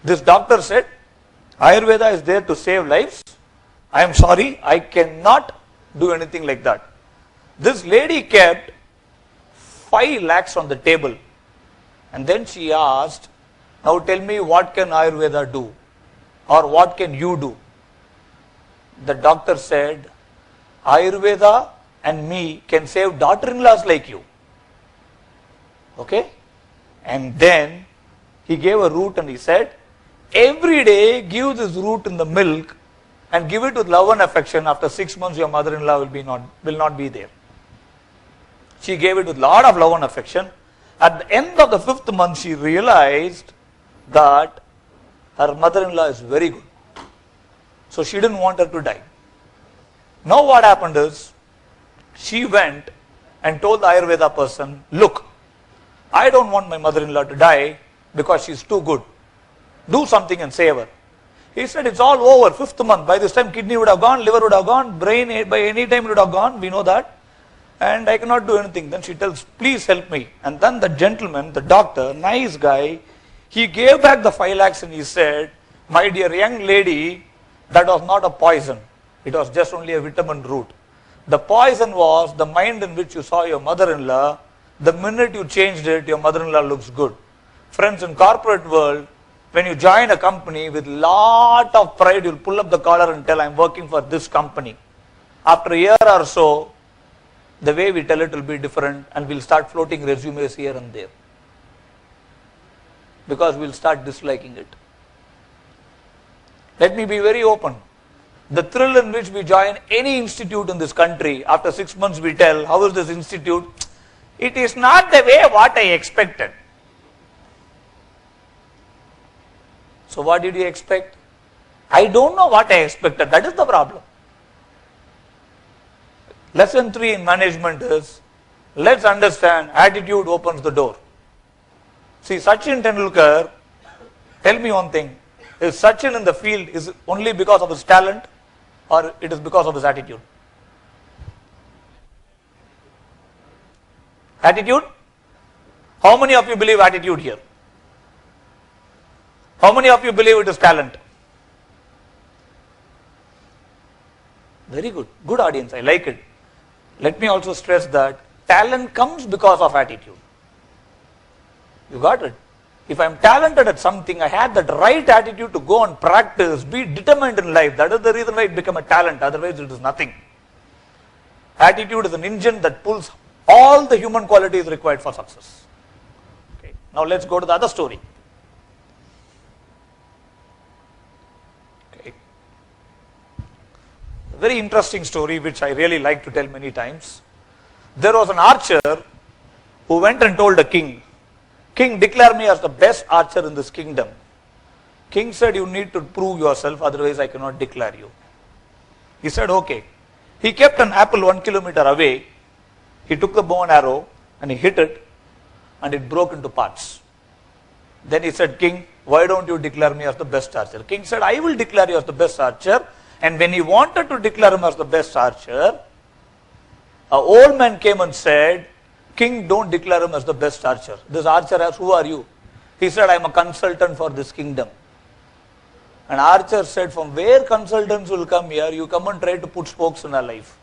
This doctor said, Ayurveda is there to save lives. I am sorry, I cannot do anything like that. This lady kept 5 lakhs on the table. And then she asked, now tell me, what can Ayurveda do? Or what can you do? The doctor said, Ayurveda and me can save daughter-in-laws like you. Okay? And then he gave a root and he said, every day give this root in the milk and give it with love and affection. After 6 months your mother-in-law will not be there. She gave it with lot of love and affection. At the end of the 5th month she realized that her mother-in-law is very good. So she didn't want her to die. Now what happened is, she went and told the Ayurveda person, look, I don't want my mother-in-law to die because she's too good. Do something and save her. He said, it's all over, 5th month. By this time kidney would have gone, liver would have gone, brain by any time would have gone, we know that. And I cannot do anything. Then she tells, please help me. And then the gentleman, the doctor, nice guy, he gave back the 5 lakhs and he said, my dear young lady, that was not a poison. It was just only a vitamin root. The poison was the mind in which you saw your mother-in-law. The minute you changed it, your mother-in-law looks good. Friends, in corporate world, when you join a company with lot of pride, you'll pull up the collar and tell, I'm working for this company. After a year or so, the way we tell it will be different and we'll start floating resumes here and there. Because we'll start disliking it. Let me be very open. The thrill in which we join any institute in this country, after 6 months we tell, how is this institute? It is not the way what I expected. So what did you expect? I don't know what I expected. That is the problem. Lesson 3 in management is, let's understand attitude opens the door. See, Sachin Tendulkar, tell me one thing, is Sachin in the field is only because of his talent or it is because of his attitude? Attitude? How many of you believe attitude here? How many of you believe it is talent? Very good. Good audience. I like it. Let me also stress that talent comes because of attitude. You got it? If I am talented at something, I had that right attitude to go and practice, be determined in life. That is the reason why it became a talent. Otherwise it is nothing. Attitude is an engine that pulls all the human qualities required for success. Okay. Now let's go to the other story. Okay. A very interesting story which I really like to tell many times. There was an archer who went and told the king, King, declare me as the best archer in this kingdom. King said, you need to prove yourself, otherwise I cannot declare you. He said, okay. He kept an apple 1 kilometer away. He took the bow and arrow and he hit it and it broke into parts. Then he said, King, why don't you declare me as the best archer? King said, I will declare you as the best archer. And when he wanted to declare him as the best archer, an old man came and said, King, don't declare him as the best archer. This archer asked, who are you? He said, I am a consultant for this kingdom. And archer said, from where consultants will come here? You come and try to put spokes in our life.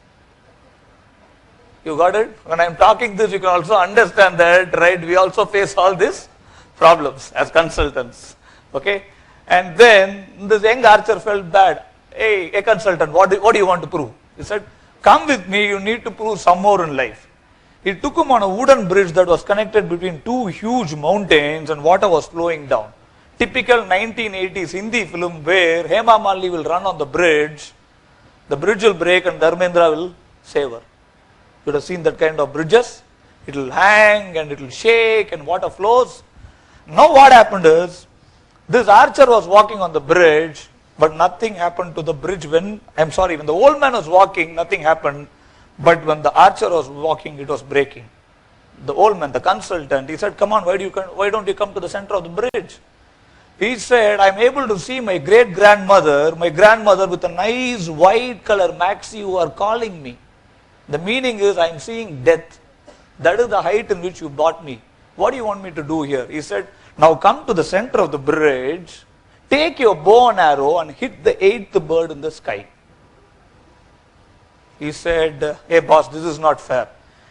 You got it? When I am talking this, you can also understand that, right? We also face all these problems as consultants. Okay? And then this young archer felt bad. Hey, a consultant, what do you want to prove? He said, come with me, you need to prove some more in life. He took him on a wooden bridge that was connected between 2 huge mountains and water was flowing down. Typical 1980s Hindi film where Hema Malini will run on the bridge will break and Dharmendra will save her. You would have seen that kind of bridges. It will hang and it will shake and water flows. Now what happened is, this archer was walking on the bridge, but nothing happened to the bridge when the old man was walking, nothing happened. But when the archer was walking, it was breaking. The old man, the consultant, he said, come on, why don't you come to the center of the bridge? He said, I'm able to see my great-grandmother, with a nice white color maxi who are calling me. The meaning is, I'm seeing death. That is the height in which you brought me. What do you want me to do here? He said, now come to the center of the bridge. take your bow and arrow and hit the 8th bird in the sky. He said, hey boss, this is not fair.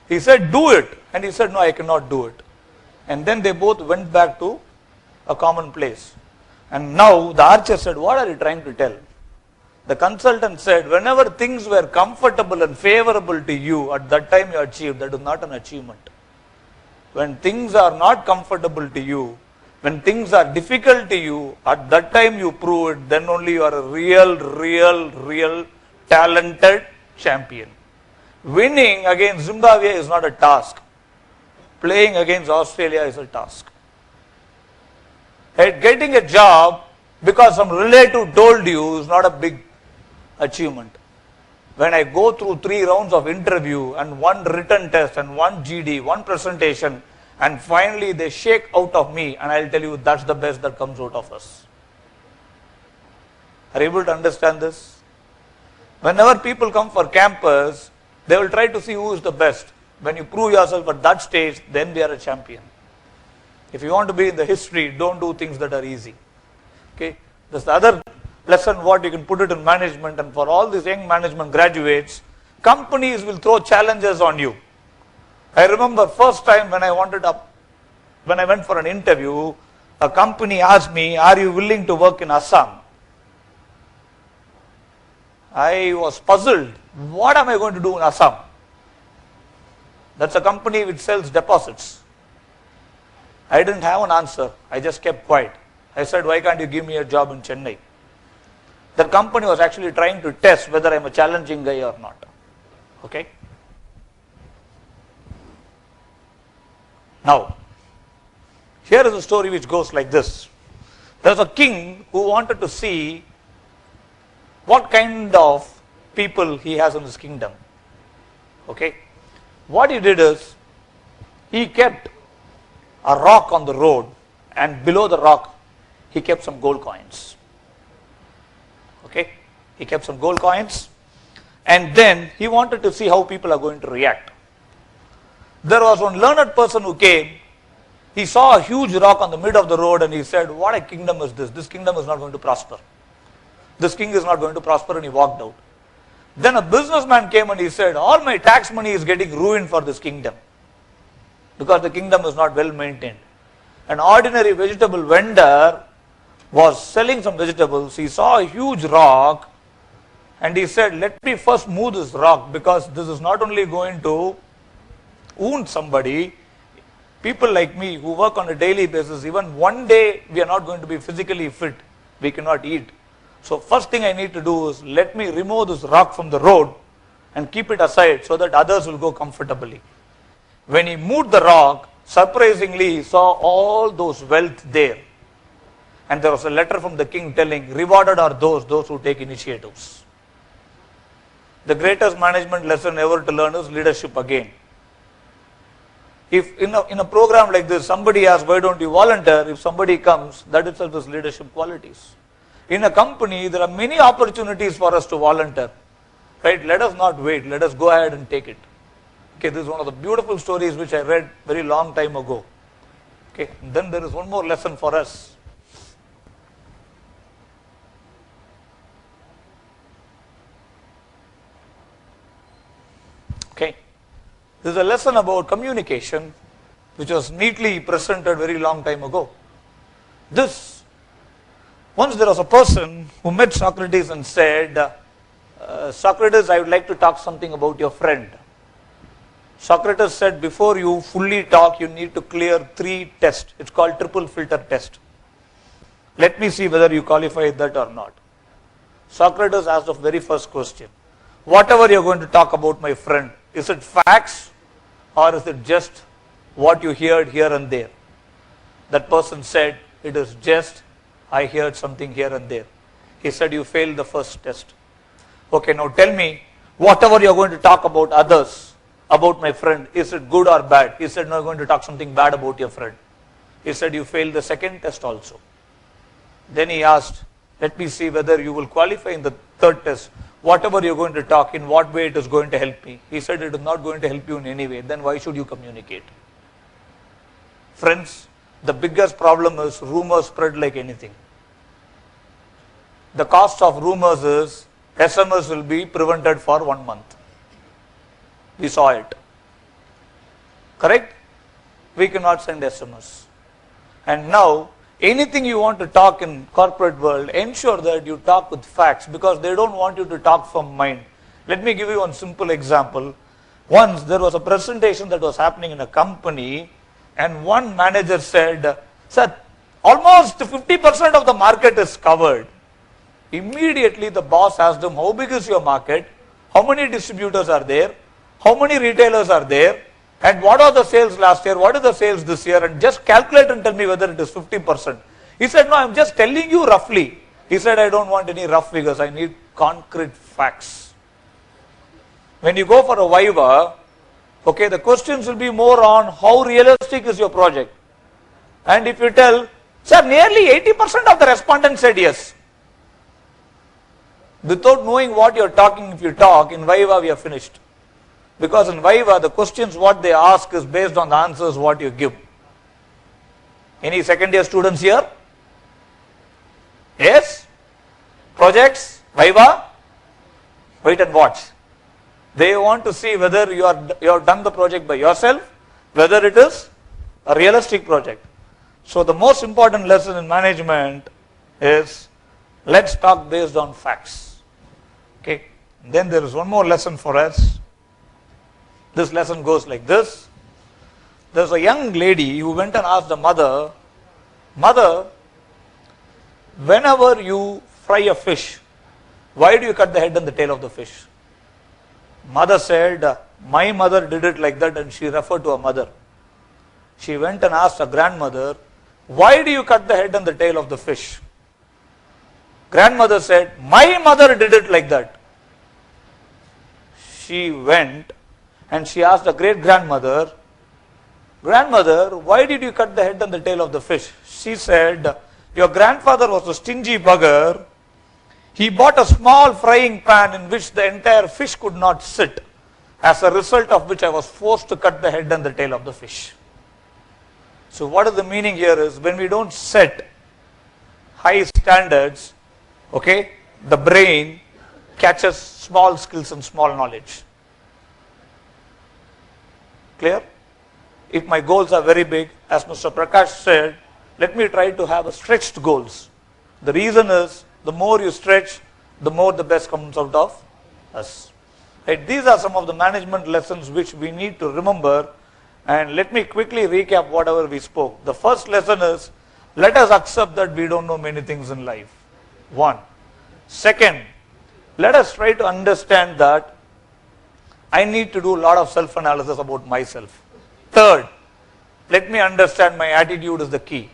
He said, do it. And he said, no, I cannot do it. And then they both went back to a common place. And now the archer said, what are you trying to tell? The consultant said, whenever things were comfortable and favorable to you, at that time you achieved. That is not an achievement. When things are not comfortable to you, when things are difficult to you, at that time you prove it, then only you are a real talented champion. Winning against Zimbabwe is not a task. Playing against Australia is a task. Getting a job because some relative told you is not a big achievement. When I go through 3 rounds of interview and 1 written test and 1 GD, 1 presentation, and finally they shake out of me, and I'll tell you that's the best that comes out of us. Are you able to understand this? Whenever people come for campus, they will try to see who is the best. When you prove yourself at that stage, then they are a champion. If you want to be in the history, don't do things that are easy. Okay? That's the other lesson what you can put it in management, and for all these young management graduates, companies will throw challenges on you. I remember first time when I went for an interview, a company asked me, are you willing to work in Assam? I was puzzled. What am I going to do in Assam? That's a company which sells deposits. I didn't have an answer. I just kept quiet. I said, why can't you give me a job in Chennai? That company was actually trying to test whether I'm a challenging guy or not. Okay? Now, here is a story which goes like this. There's a king who wanted to see what kind of people he has in his kingdom. Okay? What he did is, he kept a rock on the road, and below the rock, he kept some gold coins. Okay? He kept some gold coins, and then he wanted to see how people are going to react. There was one learned person who came. He saw a huge rock on the mid of the road, and he said, what a kingdom is this? This kingdom is not going to prosper. This king is not going to prosper, and he walked out. Then a businessman came and he said, all my tax money is getting ruined for this kingdom, because the kingdom is not well maintained. An ordinary vegetable vendor was selling some vegetables. He saw a huge rock, and he said, let me first move this rock, because this is not only going to wound somebody. People like me who work on a daily basis, even one day we are not going to be physically fit. We cannot eat. So first thing I need to do is, let me remove this rock from the road and keep it aside so that others will go comfortably. When he moved the rock, surprisingly he saw all those wealth there. And there was a letter from the king telling, rewarded are those who take initiatives. The greatest management lesson ever to learn is leadership again. If in a program like this, somebody asks, why don't you volunteer? If somebody comes, that itself is leadership qualities. In a company, there are many opportunities for us to volunteer. Right? Let us not wait. Let us go ahead and take it. Okay, this is one of the beautiful stories which I read very long time ago. Okay, and then there is one more lesson for us. Okay, this is a lesson about communication which was neatly presented very long time ago. Once there was a person who met Socrates and said, Socrates, I would like to talk something about your friend. Socrates said, before you fully talk, you need to clear 3 tests. It's called triple filter test. Let me see whether you qualify that or not. Socrates asked the very first question. Whatever you're going to talk about my friend, is it facts or is it just what you heard here and there? That person said, it is just I heard something here and there. He said, you failed the first test. Okay, now tell me, whatever you're going to talk about others, about my friend, is it good or bad? He said, no, I'm going to talk something bad about your friend. He said, you failed the second test also. Then he asked, let me see whether you will qualify in the third test. Whatever you're going to talk, in what way it is going to help me? He said, it is not going to help you in any way. Then why should you communicate? Friends, the biggest problem is rumors spread like anything. the cost of rumors is SMS will be prevented for 1 month. We saw it. Correct? We cannot send SMS. And now, anything you want to talk in corporate world, ensure that you talk with facts, because they don't want you to talk from mind. Let me give you one simple example. Once there was a presentation that was happening in a company, and one manager said, "Sir, almost 50% of the market is covered." Immediately the boss asked him, "How big is your market? How many distributors are there? How many retailers are there? And what are the sales last year? What are the sales this year? And just calculate and tell me whether it is 50%. He said, "No, I'm just telling you roughly." He said, "I don't want any rough figures. I need concrete facts." When you go for a Viva, okay, the questions will be more on how realistic is your project. And if you tell, "Sir, nearly 80% of the respondents said yes." Without knowing what you're talking, if you talk, in Viva we are finished. Because in Viva, the questions what they ask is based on the answers what you give. Any second year students here? Yes? Projects? Viva? Wait and watch. They want to see whether you have done the project by yourself, whether it is a realistic project. So the most important lesson in management is, let's talk based on facts. Okay. Then there is one more lesson for us. This lesson goes like this. There's a young lady who went and asked the mother, "Mother, whenever you fry a fish, why do you cut the head and the tail of the fish?" Mother said, "My mother did it like that," and she referred to her mother. She went and asked her grandmother, "Why do you cut the head and the tail of the fish?" Grandmother said, "My mother did it like that." She went and she asked her great grandmother, "Grandmother, why did you cut the head and the tail of the fish?" She said, "Your grandfather was a stingy bugger. He bought a small frying pan in which the entire fish could not sit, as a result of which I was forced to cut the head and the tail of the fish." So what is the meaning here is, when we don't set high standards, okay, the brain catches small skills and small knowledge. Clear? If my goals are very big, as Mr. Prakash said, let me try to have a stretched goals. The reason is, the more you stretch, the more the best comes out of us. Right? These are some of the management lessons which we need to remember. And let me quickly recap whatever we spoke. The first lesson is, let us accept that we don't know many things in life. One. Second, let us try to understand that I need to do a lot of self-analysis about myself. Third, let me understand my attitude is the key.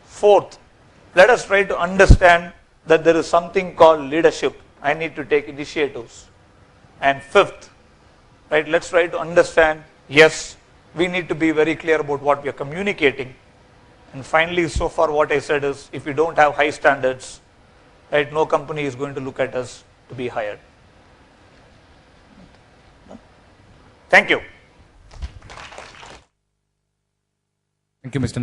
Fourth, let us try to understand that there is something called leadership. I need to take initiatives. And fifth, right, let's try to understand, yes, we need to be very clear about what we are communicating. And finally, so far what I said is, if we don't have high standards, right, no company is going to look at us to be hired. Thank you. Thank you, Mr.